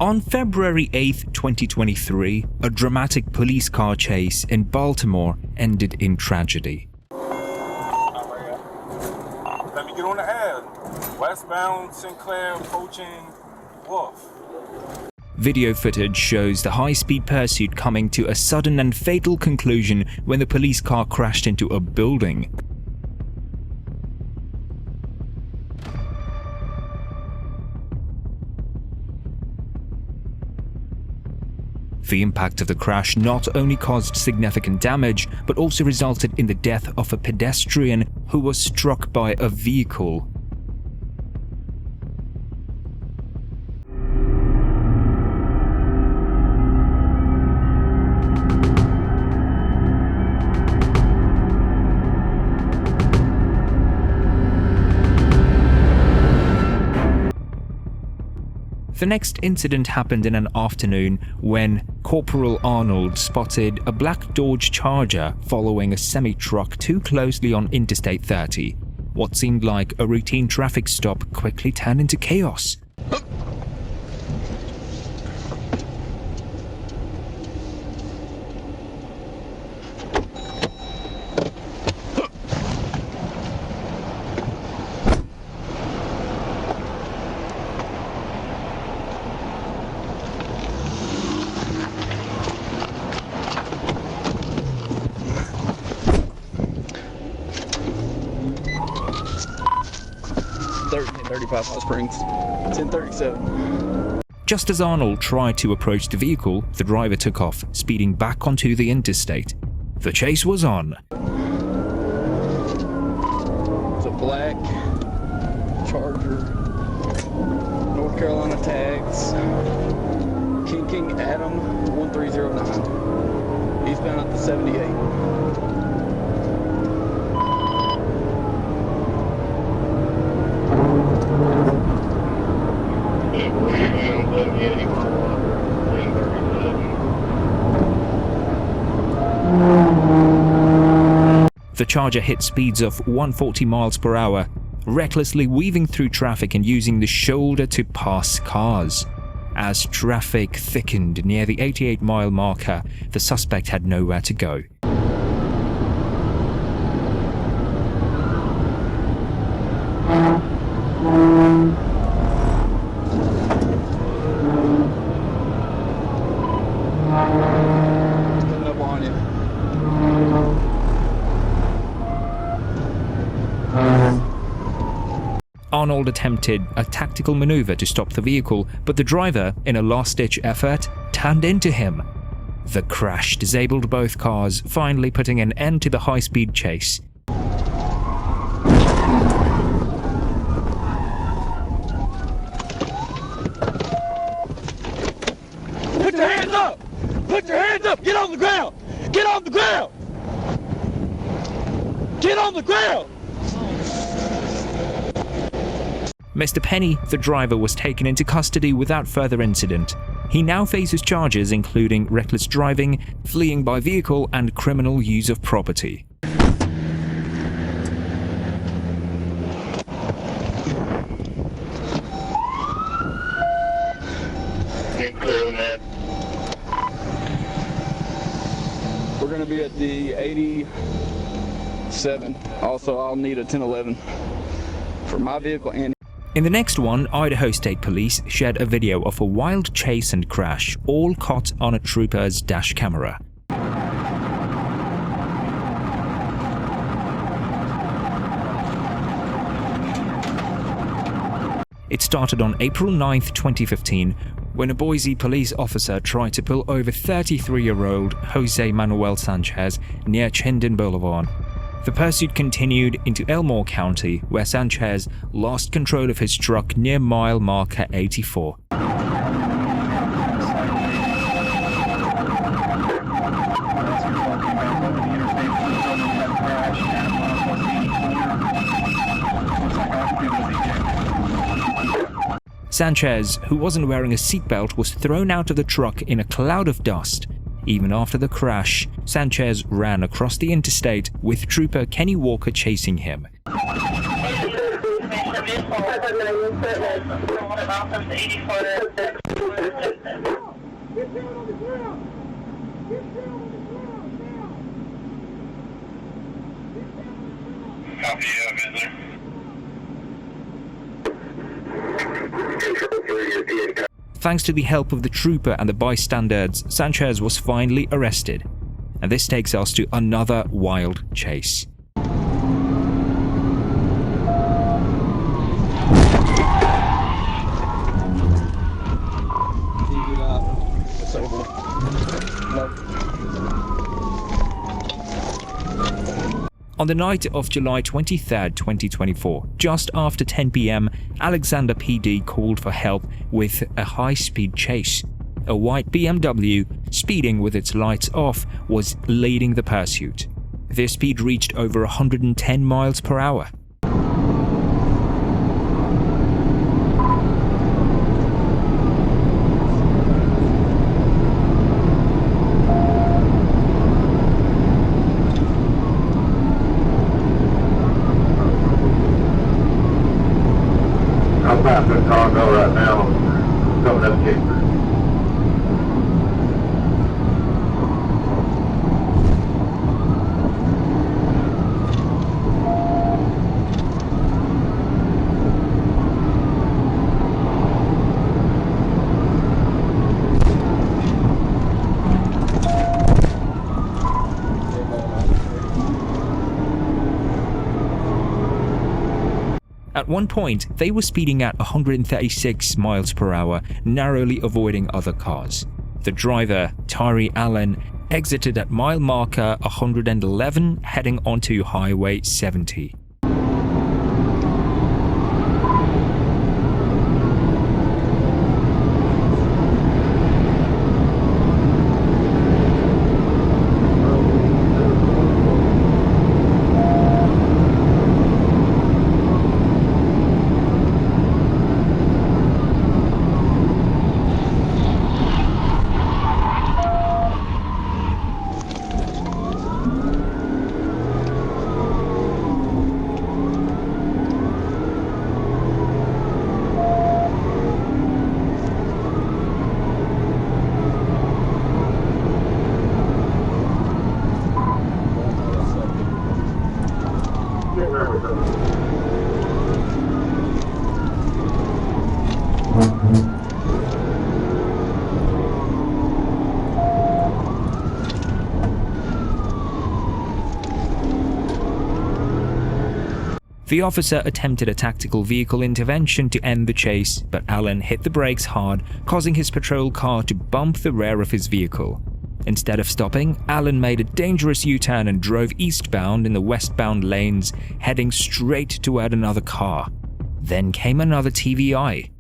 On February 8, 2023, a dramatic police car chase in Baltimore ended in tragedy. Let me get on the ad. Westbound Sinclair approaching Wolf. Video footage shows the high-speed pursuit coming to a sudden and fatal conclusion when the police car crashed into a building. The impact of the crash not only caused significant damage, but also resulted in the death of a pedestrian who was struck by a vehicle. The next incident happened in an afternoon when Corporal Arnold spotted a black Dodge Charger following a semi-truck too closely on Interstate 30. What seemed like a routine traffic stop quickly turned into chaos. Hot Springs. 1037. Just as Arnold tried to approach the vehicle, the driver took off, speeding back onto the interstate. The chase was on. It's a black Charger, North Carolina tags, King Adam 1309. Eastbound up to 78. The Charger hit speeds of 140 miles per hour, recklessly weaving through traffic and using the shoulder to pass cars. As traffic thickened near the 88-mile marker, the suspect had nowhere to go. Arnold attempted a tactical maneuver to stop the vehicle, but the driver, in a last-ditch effort, turned into him. The crash disabled both cars, finally putting an end to the high-speed chase. Put your hands up! Put your hands up! Get on the ground! Get on the ground! Get on the ground! Mr. Penny, the driver, was taken into custody without further incident. He now faces charges including reckless driving, fleeing by vehicle, and criminal use of property. We're going to be at the 87. Also, I'll need a 1011 for my vehicle and... In the next one, Idaho State Police shared a video of a wild chase and crash, all caught on a trooper's dash camera. It started on April 9, 2015, when a Boise police officer tried to pull over 33-year-old Jose Manuel Sanchez near Chinden Boulevard. The pursuit continued into Elmore County, where Sanchez lost control of his truck near mile marker 84. Sanchez, who wasn't wearing a seatbelt, was thrown out of the truck in a cloud of dust. Even after the crash, Sanchez ran across the interstate with Trooper Kenny Walker chasing him. Get down on the ground! Get down on the ground now! Copy, visitor. Thanks to the help of the trooper and the bystanders, Sanchez was finally arrested. And this takes us to another wild chase. On the night of July 23, 2024, just after 10 p.m., Alexander PD called for help with a high-speed chase. A white BMW, speeding with its lights off, was leading the pursuit. Their speed reached over 110 miles per hour. I'm passing Congo right now, coming up Kingsford. At one point, they were speeding at 136 miles per hour, narrowly avoiding other cars. The driver, Tyree Allen, exited at mile marker 111, heading onto Highway 70. The officer attempted a tactical vehicle intervention to end the chase, but Allen hit the brakes hard, causing his patrol car to bump the rear of his vehicle. Instead of stopping, Allen made a dangerous U-turn and drove eastbound in the westbound lanes, heading straight toward another car. Then came another TVI.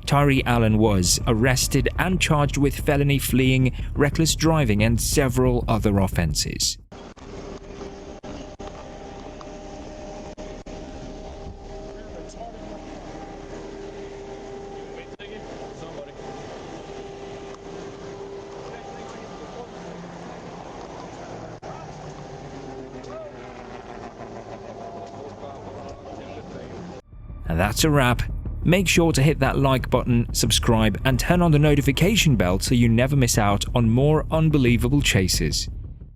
Tyree Allen was arrested and charged with felony fleeing, reckless driving, and several other offenses. And that's a wrap. Make sure to hit that like button, subscribe, and turn on the notification bell so you never miss out on more unbelievable chases.